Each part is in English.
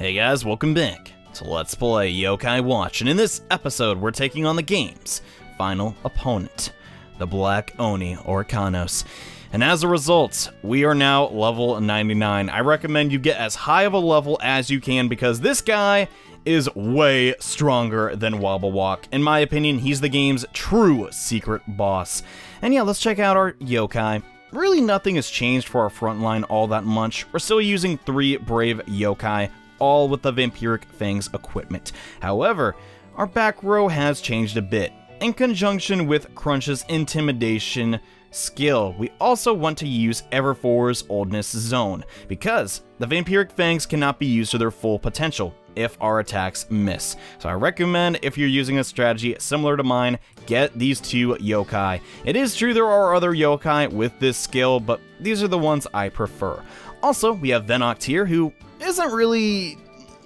Hey guys, welcome back to Let's Play Yokai Watch, and in this episode we're taking on the game's final opponent, the Black Oni Orcanos. And as a result, we are now level 99. I recommend you get as high of a level as you can because this guy is way stronger than Wobble Walk. In my opinion, he's the game's true secret boss. And yeah, let's check out our yokai. Really nothing has changed for our frontline all that much. We're still using 3 brave yokai, all with the Vampiric Fangs equipment. However, our back row has changed a bit. In conjunction with Crunch's Intimidation skill, we also want to use Everfor's Oldness Zone, because the Vampiric Fangs cannot be used to their full potential if our attacks miss. So I recommend, if you're using a strategy similar to mine, get these 2 yokai. It is true there are other yokai with this skill, but these are the ones I prefer. Also, we have Venoct here, who isn't really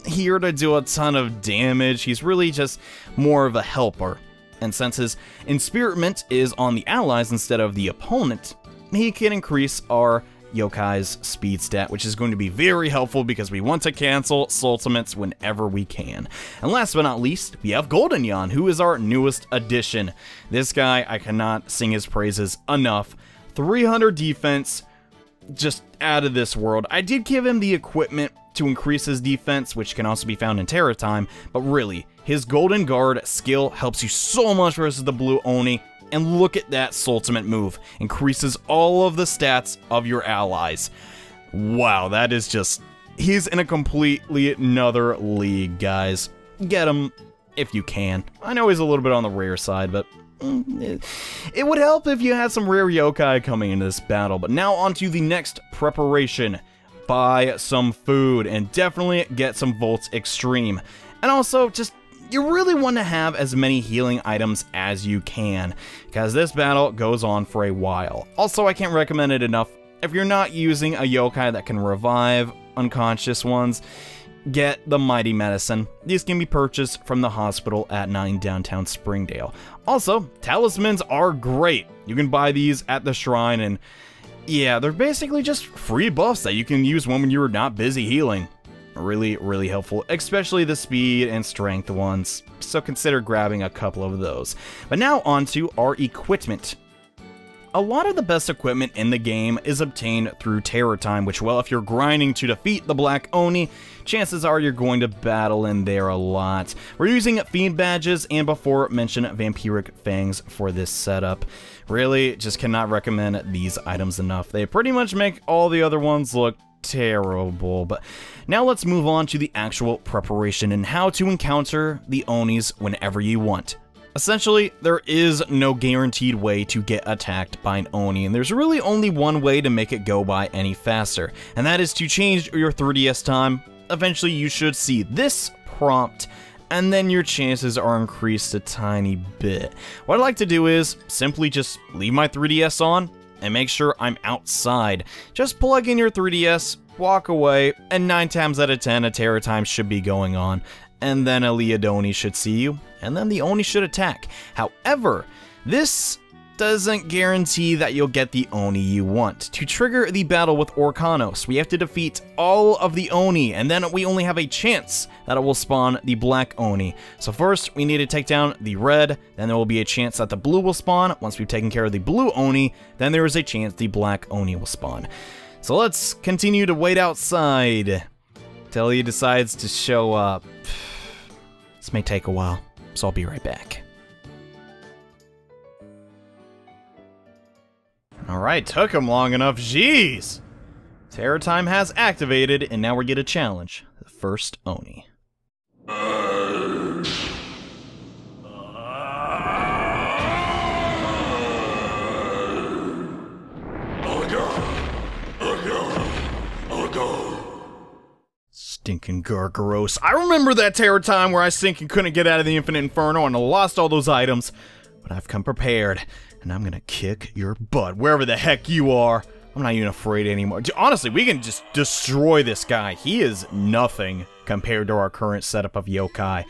here to do a ton of damage. He's really just more of a helper. And since his Inspirament is on the allies instead of the opponent, he can increase our yokai's speed stat, which is going to be very helpful because we want to cancel ultimates whenever we can. And last but not least, we have Golden Yawn, who is our newest addition. This guy, I cannot sing his praises enough. 300 defense, just out of this world. I did give him the equipment to increase his defense, which can also be found in Terror Time, but really, his Golden Guard skill helps you so much versus the Blue Oni, and look at that ultimate move. Increases all of the stats of your allies. Wow, that is just... he's in a completely another league, guys. Get him if you can. I know he's a little bit on the rare side, but it would help if you had some rare yokai coming into this battle. But now on to the next preparation. Buy some food and definitely get some Volts Extreme. And also, just, you really want to have as many healing items as you can, because this battle goes on for a while. Also, I can't recommend it enough. If you're not using a yokai that can revive unconscious ones, get the Mighty Medicine. These can be purchased from the hospital at 9 downtown Springdale. Also, talismans are great. You can buy these at the shrine, and yeah, they're basically just free buffs that you can use when you're not busy healing. Really, really helpful, especially the speed and strength ones, so consider grabbing a couple of those. But now on to our equipment. A lot of the best equipment in the game is obtained through Terror Time, which, well, if you're grinding to defeat the Black Oni, chances are you're going to battle in there a lot. We're using Fiend Badges and before mentioned Vampiric Fangs for this setup. Really, just cannot recommend these items enough. They pretty much make all the other ones look terrible. But now let's move on to the actual preparation and how to encounter the Onis whenever you want. Essentially, there is no guaranteed way to get attacked by an Oni, and there's really only one way to make it go by any faster, and that is to change your 3DS time. Eventually, you should see this prompt, and then your chances are increased a tiny bit. What I like to do is simply just leave my 3DS on and make sure I'm outside. Just plug in your 3DS, walk away, and 9 times out of 10, a Terror Time should be going on. And then a Leodoni should see you, and then the Oni should attack. However, this doesn't guarantee that you'll get the Oni you want. To trigger the battle with Orcanos, we have to defeat all of the Oni, and then we only have a chance that it will spawn the Black Oni. So first, we need to take down the red, then there will be a chance that the blue will spawn. Once we've taken care of the blue Oni, then there is a chance the Black Oni will spawn. So let's continue to wait outside till he decides to show up. This may take a while, so I'll be right back. Alright, took him long enough, jeez! Terror Time has activated, and now we get a challenge. The first Oni. Stinking Gargaros. I remember that Terror Time where I sink and couldn't get out of the Infinite Inferno and I lost all those items. But I've come prepared, and I'm gonna kick your butt, wherever the heck you are. I'm not even afraid anymore. Honestly, we can just destroy this guy. He is nothing compared to our current setup of yokai.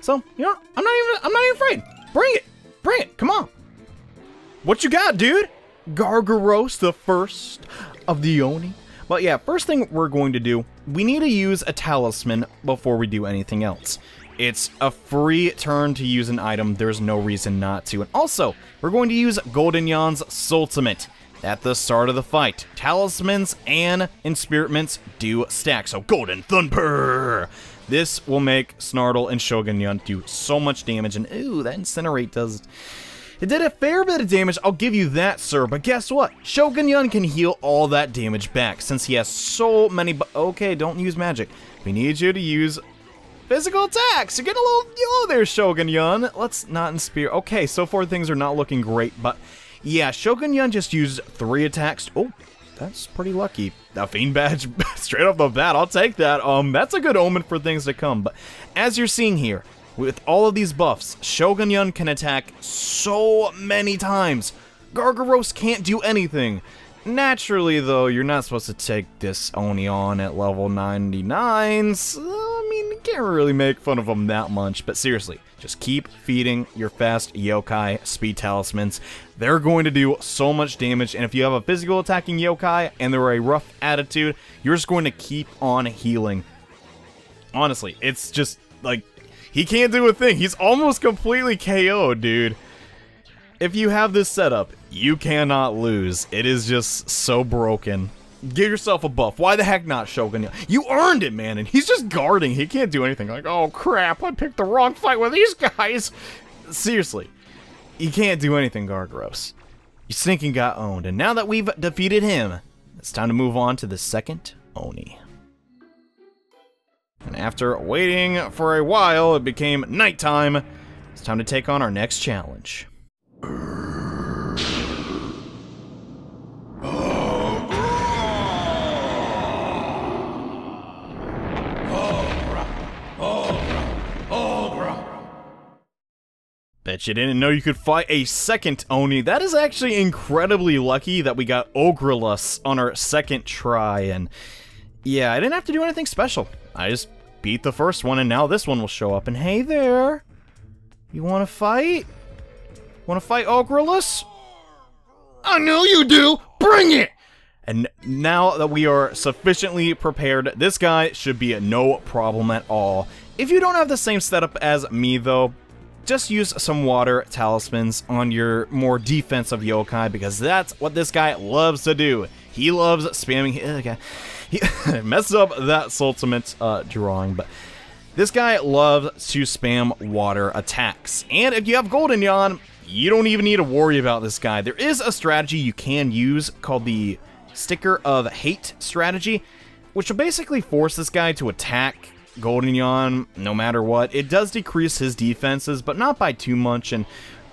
So, you know, I'm not even afraid. Bring it, come on. What you got, dude? Gargaros, the first of the Oni. But yeah, first thing we're going to do we need to use a talisman before we do anything else. It's a free turn to use an item, there's no reason not to. And also, we're going to use Golden Yawn's Ultimate at the start of the fight. Talismans and Inspiritements do stack, so Golden Thunder! This will make Snartle and Shogun Yawn do so much damage, and ooh, that Incinerate does... It did a fair bit of damage, I'll give you that, sir, but guess what? Shogun Yawn can heal all that damage back, since he has so many... Okay, don't use magic. We need you to use physical attacks! You're getting a little yellow there, Shogun Yawn. Let's not inspire... Okay, so far things are not looking great, but... Yeah, Shogun Yawn just used 3 attacks. Oh, that's pretty lucky. A Fiend Badge straight off the bat, I'll take that. That's a good omen for things to come. But as you're seeing here, with all of these buffs, Shogun Yawn can attack so many times. Gargaros can't do anything. Naturally, though, you're not supposed to take this Oni on at level 99, so, I mean, you can't really make fun of him that much. But seriously, just keep feeding your fast yokai speed talismans. They're going to do so much damage, and if you have a physical attacking yokai and they're a rough attitude, you're just going to keep on healing. Honestly, it's just, like, he can't do a thing. He's almost completely KO'd, dude. If you have this setup, you cannot lose. It is just so broken. Give yourself a buff. Why the heck not, Shogun? You earned it, man, and he's just guarding. He can't do anything. Like, oh crap, I picked the wrong fight with these guys. Seriously, you can't do anything, Gargaros. You stinking got owned, and now that we've defeated him, it's time to move on to the second Oni. And after waiting for a while, it became nighttime. It's time to take on our next challenge. Bet you didn't know you could fight a second Oni. That is actually incredibly lucky that we got Ogralus on our second try, and yeah, I didn't have to do anything special. I just beat the first one, and now this one will show up, and hey there! You wanna fight? Wanna fight Ogralus? I know you do! Bring it! And now that we are sufficiently prepared, this guy should be no problem at all. If you don't have the same setup as me, though, just use some water talismans on your more defensive yokai, because that's what this guy loves to do. He loves spamming... Okay. He messes up that ultimate drawing, but this guy loves to spam water attacks. And if you have Golden Yawn, you don't even need to worry about this guy. There is a strategy you can use called the Sticker of Hate strategy, which will basically force this guy to attack Golden Yawn no matter what. It does decrease his defenses, but not by too much, and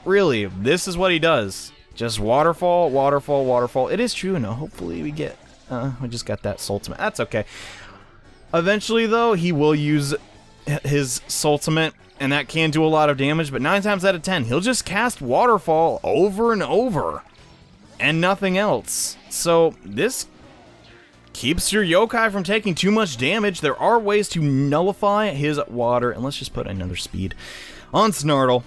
really, this is what he does. Just waterfall, waterfall, waterfall. It is true, no, hopefully we get... we just got that ultimate. That's okay. Eventually, though, he will use his ultimate, and that can do a lot of damage, but 9 times out of 10, he'll just cast waterfall over and over, and nothing else. So, this keeps your yokai from taking too much damage. There are ways to nullify his water, and let's just put another speed on Snartle.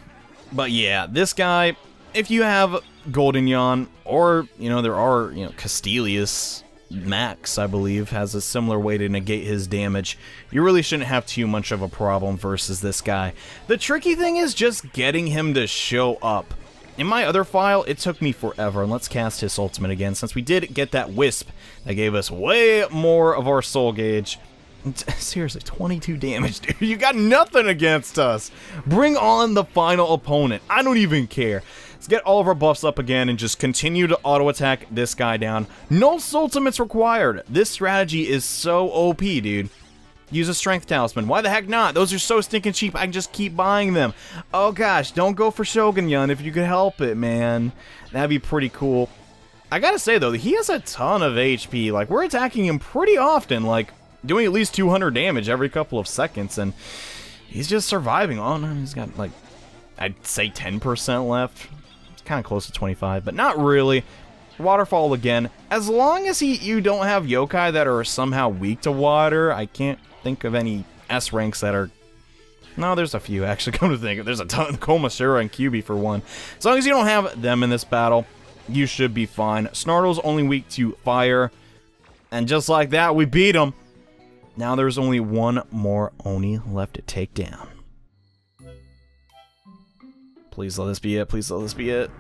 But yeah, this guy, if you have Golden Yawn, or, you know, there are, you know, Castilius Max, I believe, has a similar way to negate his damage, you really shouldn't have too much of a problem versus this guy. The tricky thing is just getting him to show up. In my other file, it took me forever, and let's cast his ultimate again, since we did get that Wisp that gave us way more of our soul gauge. Seriously, 22 damage, dude. You got nothing against us. Bring on the final opponent. I don't even care. Let's get all of our buffs up again and just continue to auto-attack this guy down. No ultimates required. This strategy is so OP, dude. Use a strength talisman. Why the heck not? Those are so stinking cheap, I can just keep buying them. Oh gosh, don't go for Shogun Yawn if you could help it, man. That'd be pretty cool. I gotta say, though, he has a ton of HP. Like, we're attacking him pretty often, like, doing at least 200 damage every couple of seconds, and he's just surviving. Oh, no, he's got, like, I'd say 10% left. It's kind of close to 25, but not really. Waterfall again. As long as you don't have yokai that are somehow weak to water, I can't think of any S ranks that are... No, there's a few, actually, come to think of it. There's a ton. Komashura and Kyubi, for one. As long as you don't have them in this battle, you should be fine. Snartle's only weak to fire. And just like that, we beat him. Now there's only one more Oni left to take down. Please let this be it. Please let this be it.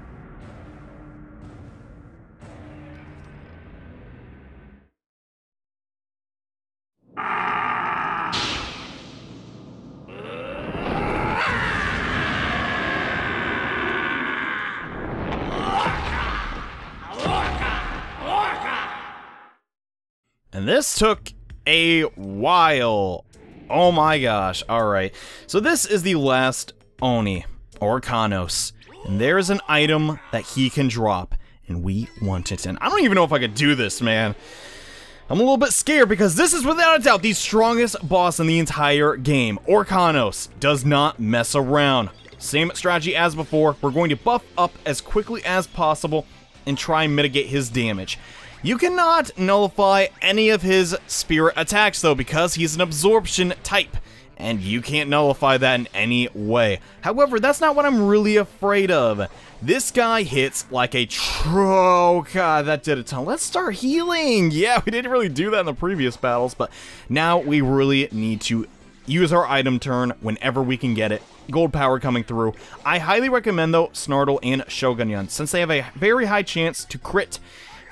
And this took a while. Oh my gosh. Alright. So this is the last Oni, Orcanos. And there's an item that he can drop. And we want it. And I don't even know if I could do this, man. I'm a little bit scared because this is without a doubt the strongest boss in the entire game. Orcanos does not mess around. Same strategy as before. We're going to buff up as quickly as possible and try and mitigate his damage. You cannot nullify any of his spirit attacks, though, because he's an absorption type, and you can't nullify that in any way. However, that's not what I'm really afraid of. This guy hits like a oh god, that did a ton. Let's start healing! Yeah, we didn't really do that in the previous battles, but now we really need to use our item turn whenever we can get it. Gold power coming through. I highly recommend, though, Snartle and Shogun Yawn, since they have a very high chance to crit.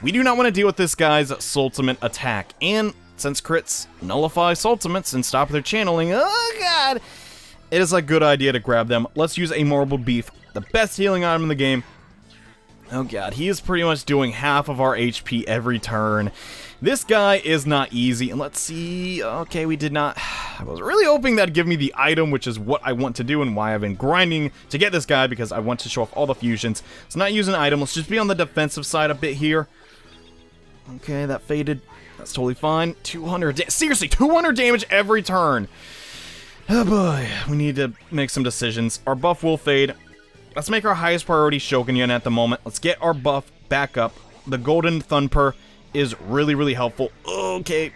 We do not want to deal with this guy's Soultimate attack, and since crits nullify Soultimates and stop their channeling, oh god, it is a good idea to grab them. Let's use a Marbled Beef, the best healing item in the game. Oh god, he is pretty much doing half of our HP every turn. This guy is not easy, and let's see, okay, we did not, I was really hoping that'd give me the item, which is what I want to do and why I've been grinding to get this guy, because I want to show off all the fusions. So not use an item, let's just be on the defensive side a bit here. Okay, that faded. That's totally fine. 200 seriously, 200 damage every turn. Oh boy, we need to make some decisions. Our buff will fade. Let's make our highest priority Shogun Yawn at the moment. Let's get our buff back up. The Golden Thumper is really, really helpful. Okay,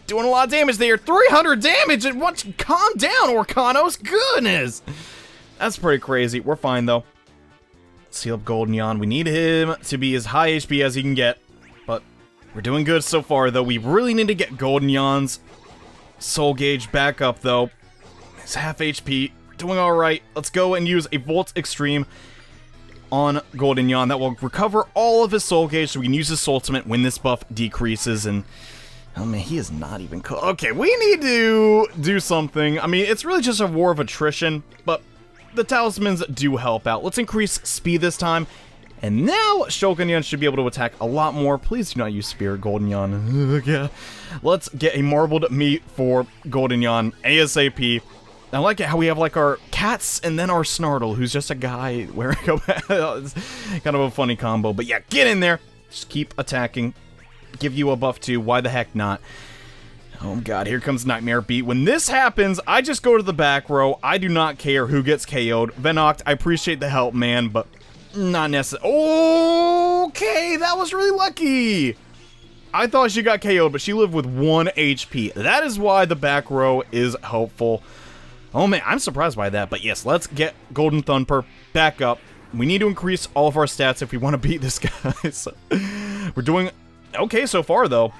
doing a lot of damage there. 300 damage at once. Calm down, Orcanos. Goodness. That's pretty crazy. We're fine, though. Seal up Golden Yawn. We need him to be as high HP as he can get. But we're doing good so far, though. We really need to get Golden Yawn's soul gauge back up, though. It's half HP. We're doing alright. Let's go and use a Volt Extreme on Golden Yawn. That will recover all of his soul gauge, so we can use his Soultimate when this buff decreases. And oh man, he is not even close. Okay, we need to do something. I mean, it's really just a war of attrition, but the talismans do help out. Let's increase speed this time. And now, Shogun Yawn should be able to attack a lot more. Please do not use Spirit Golden Yawn. Yeah. Let's get a Marbled Meat for Golden Yawn ASAP. I like it how we have, like, our cats and then our Snartle, who's just a guy wearing a... It's kind of a funny combo. But yeah, get in there. Just keep attacking. Give you a buff too. Why the heck not? Oh god, here comes Nightmare Beat. When this happens, I just go to the back row. I do not care who gets KO'd. Venoct, I appreciate the help, man, but... not necessary. Okay, that was really lucky. I thought she got KO'd, but she lived with 1 HP. That is why the back row is helpful. Oh man, I'm surprised by that. But yes, let's get Golden Thumper back up. We need to increase all of our stats if we want to beat this guy. So, we're doing okay so far, though.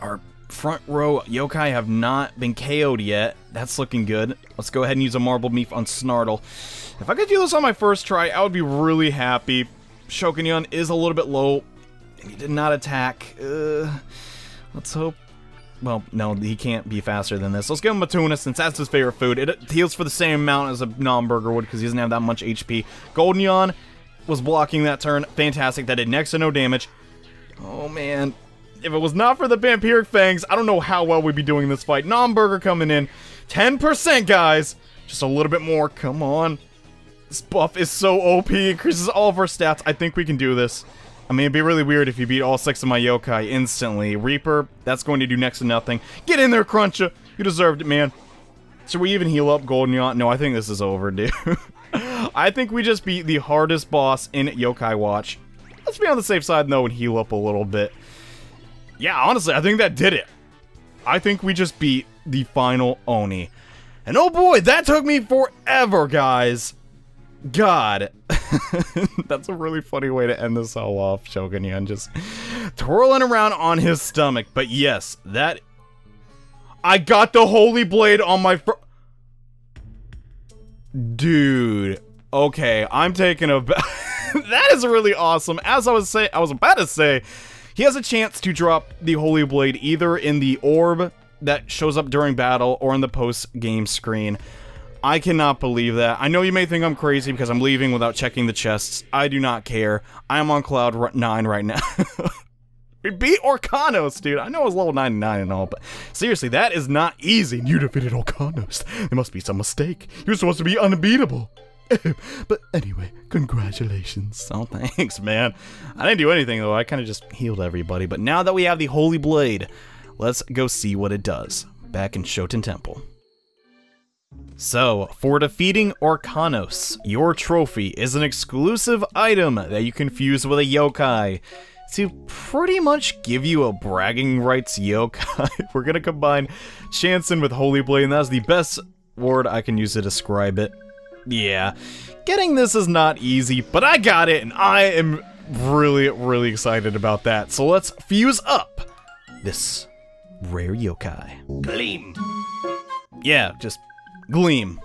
Our front row yokai have not been KO'd yet. That's looking good. Let's go ahead and use a Marbled Meat on Snartle. If I could do this on my first try, I would be really happy. Shogun Yawn is a little bit low. He did not attack. Let's hope. Well, no, he can't be faster than this. Let's give him a tuna since that's his favorite food. It heals for the same amount as a non-burger would because he doesn't have that much HP. Golden Yawn was blocking that turn. Fantastic. That did next to no damage. Oh, man. If it was not for the Vampiric Fangs, I don't know how well we'd be doing this fight. Non-burger coming in. 10%, guys. Just a little bit more. Come on. This buff is so OP. Increases all of our stats. I think we can do this. I mean, it'd be really weird if you beat all 6 of my yokai instantly. Reaper, that's going to do next to nothing. Get in there, Cruncha. You deserved it, man. Should we even heal up Golden Yawn? No, I think this is over, dude. I think we just beat the hardest boss in Yokai Watch. Let's be on the safe side, though, and heal up a little bit. Yeah, honestly, I think that did it. I think we just beat the final Oni. And oh boy, that took me forever, guys. God. That's a really funny way to end this all off. Shogun Yawn just twirling around on his stomach. But yes, that I got the Holy Blade on my Dude. Okay, I'm taking a that is really awesome. As I was about to say, he has a chance to drop the Holy Blade either in the orb that shows up during battle or in the post-game screen. I cannot believe that. I know you may think I'm crazy because I'm leaving without checking the chests. I do not care. I am on cloud 9 right now. We beat Orcanos, dude. I know it was level 99 and all, but seriously, that is not easy. You defeated Orcanos. There must be some mistake. You're supposed to be unbeatable. But anyway, congratulations. Oh, thanks, man. I didn't do anything, though. I kind of just healed everybody. But now that we have the Holy Blade, let's go see what it does. Back in Shoten Temple. So, for defeating Orcanos, your trophy is an exclusive item that you can fuse with a yokai to pretty much give you a bragging rights yokai. We're gonna combine Chanson with Holy Blade, and that's the best word I can use to describe it. Yeah, getting this is not easy, but I got it, and I am really, really excited about that. So let's fuse up this rare yokai. Gleam. Yeah, just Gleam.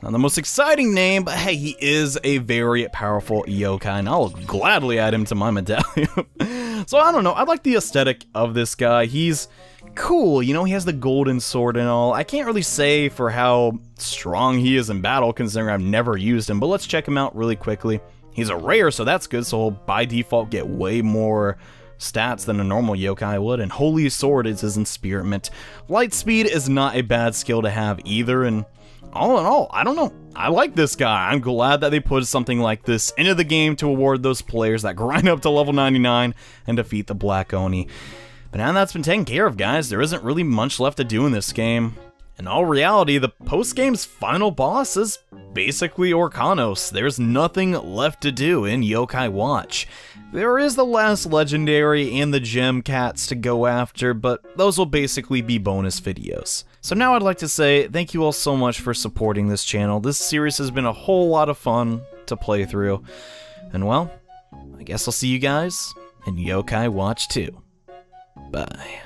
Not the most exciting name, but hey, he is a very powerful yokai, and I'll gladly add him to my medallion. So I don't know, I like the aesthetic of this guy. He's cool, you know, he has the golden sword and all. I can't really say for how strong he is in battle, considering I've never used him, but let's check him out really quickly. He's a rare, so that's good, so he'll by default get way more stats than a normal yokai would, and Holy Sword is his inspirament. Light Speed is not a bad skill to have either, and all in all, I don't know. I like this guy. I'm glad that they put something like this into the game to award those players that grind up to level 99 and defeat the Black Oni. But now that's been taken care of, guys, there isn't really much left to do in this game. In all reality, the post-game's final boss is basically Orcanos. There's nothing left to do in Yokai Watch. There is the last legendary and the gem cats to go after, but those will basically be bonus videos. So now I'd like to say thank you all so much for supporting this channel. This series has been a whole lot of fun to play through. And well, I guess I'll see you guys in Yokai Watch 2. Bye.